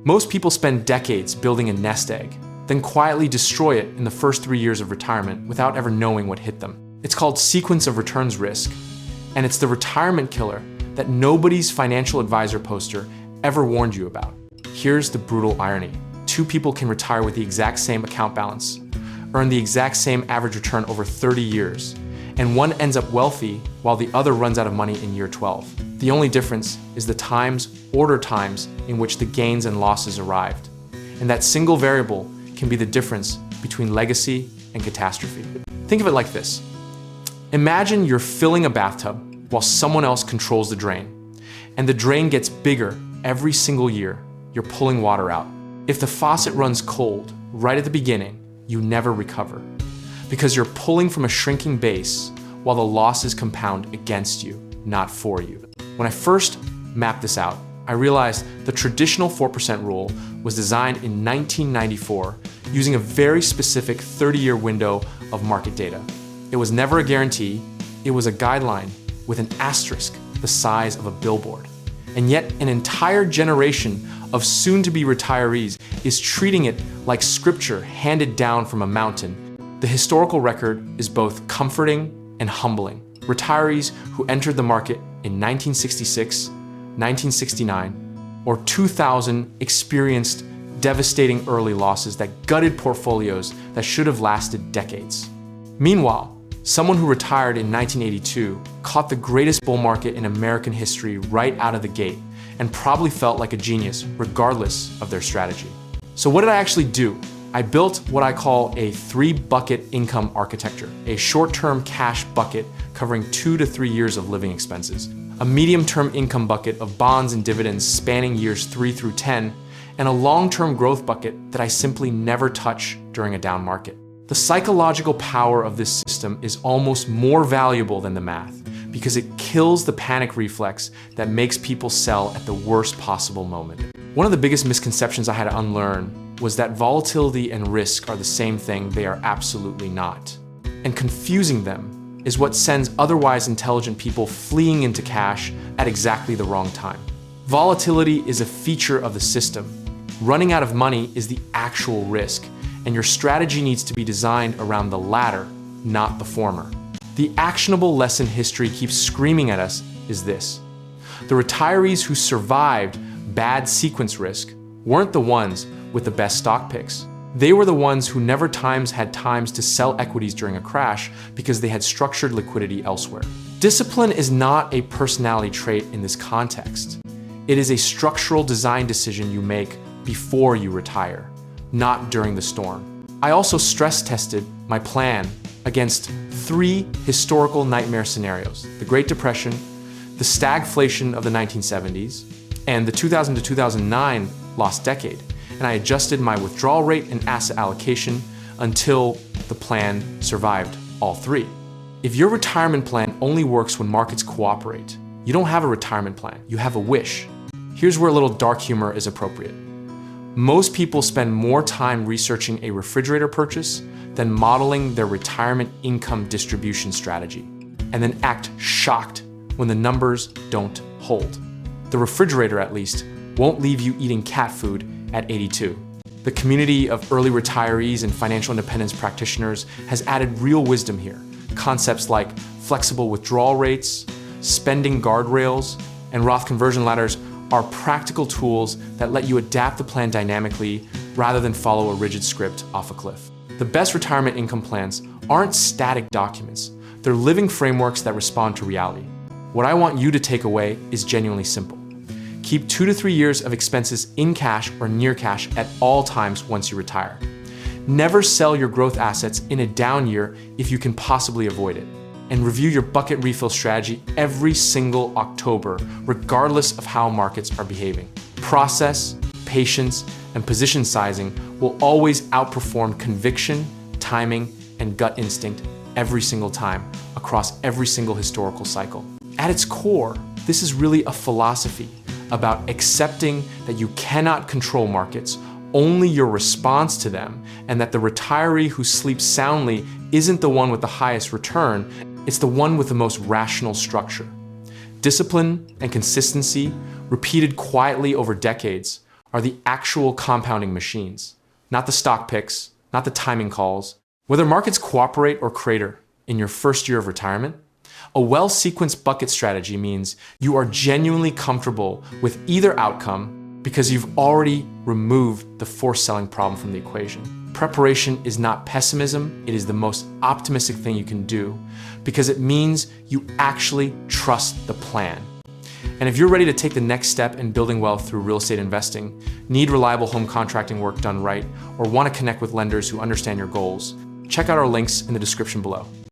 Most people spend decades building a nest egg, then quietly destroy it in the first 3 years of retirement without ever knowing what hit them. It's called sequence of returns risk, and it's the retirement killer that nobody's financial advisor poster ever warned you about. Here's the brutal irony. 2 people can retire with the exact same account balance, earn the exact same average return over 30 years, and one ends up wealthy while the other runs out of money in year 12. The only difference is the order times in which the gains and losses arrived. And that single variable can be the difference between legacy and catastrophe. Think of it like this. Imagine you're filling a bathtub while someone else controls the drain, and the drain gets bigger every single year you're pulling water out. If the faucet runs cold right at the beginning, you never recover, because you're pulling from a shrinking base while the losses compound against you, not for you. When I first mapped this out, I realized the traditional 4% rule was designed in 1994 using a very specific 30-year window of market data. It was never a guarantee, it was a guideline with an asterisk the size of a billboard. And yet an entire generation of soon-to-be retirees is treating it like scripture handed down from a mountain. The historical record is both comforting and humbling. Retirees who entered the market in 1966, 1969, or 2000 experienced devastating early losses that gutted portfolios that should have lasted decades. Meanwhile, someone who retired in 1982 caught the greatest bull market in American history right out of the gate and probably felt like a genius regardless of their strategy. So what did I actually do? I built what I call a 3-bucket income architecture, a short-term cash bucket covering 2 to 3 years of living expenses, a medium-term income bucket of bonds and dividends spanning years 3 through 10, and a long-term growth bucket that I simply never touch during a down market. The psychological power of this system is almost more valuable than the math because it kills the panic reflex that makes people sell at the worst possible moment. One of the biggest misconceptions I had to unlearn was that volatility and risk are the same thing. They are absolutely not. And confusing them is what sends otherwise intelligent people fleeing into cash at exactly the wrong time. Volatility is a feature of the system. Running out of money is the actual risk, and your strategy needs to be designed around the latter, not the former. The actionable lesson history keeps screaming at us is this. The retirees who survived bad sequence risk weren't the ones with the best stock picks. They were the ones who never had times to sell equities during a crash because they had structured liquidity elsewhere. Discipline is not a personality trait in this context. It is a structural design decision you make before you retire, not during the storm. I also stress tested my plan against 3 historical nightmare scenarios: the Great Depression, the stagflation of the 1970s, and the 2000 to 2009 lost decade. And I adjusted my withdrawal rate and asset allocation until the plan survived all 3. If your retirement plan only works when markets cooperate, you don't have a retirement plan, you have a wish. Here's where a little dark humor is appropriate. Most people spend more time researching a refrigerator purchase than modeling their retirement income distribution strategy, and then act shocked when the numbers don't hold. The refrigerator, at least, won't leave you eating cat food at 82. The community of early retirees and financial independence practitioners has added real wisdom here. Concepts like flexible withdrawal rates, spending guardrails, and Roth conversion ladders are practical tools that let you adapt the plan dynamically rather than follow a rigid script off a cliff. The best retirement income plans aren't static documents. They're living frameworks that respond to reality. What I want you to take away is genuinely simple. Keep 2 to 3 years of expenses in cash or near cash at all times once you retire. Never sell your growth assets in a down year if you can possibly avoid it. And review your bucket refill strategy every single October, regardless of how markets are behaving. Process, patience, and position sizing will always outperform conviction, timing, and gut instinct every single time across every single historical cycle. At its core, this is really a philosophy about accepting that you cannot control markets, only your response to them, and that the retiree who sleeps soundly isn't the one with the highest return, it's the one with the most rational structure. Discipline and consistency, repeated quietly over decades, are the actual compounding machines, not the stock picks, not the timing calls. Whether markets cooperate or crater in your first year of retirement, a well-sequenced bucket strategy means you are genuinely comfortable with either outcome because you've already removed the forced selling problem from the equation. Preparation is not pessimism, it is the most optimistic thing you can do because it means you actually trust the plan. And if you're ready to take the next step in building wealth through real estate investing, need reliable home contracting work done right, or want to connect with lenders who understand your goals, check out our links in the description below.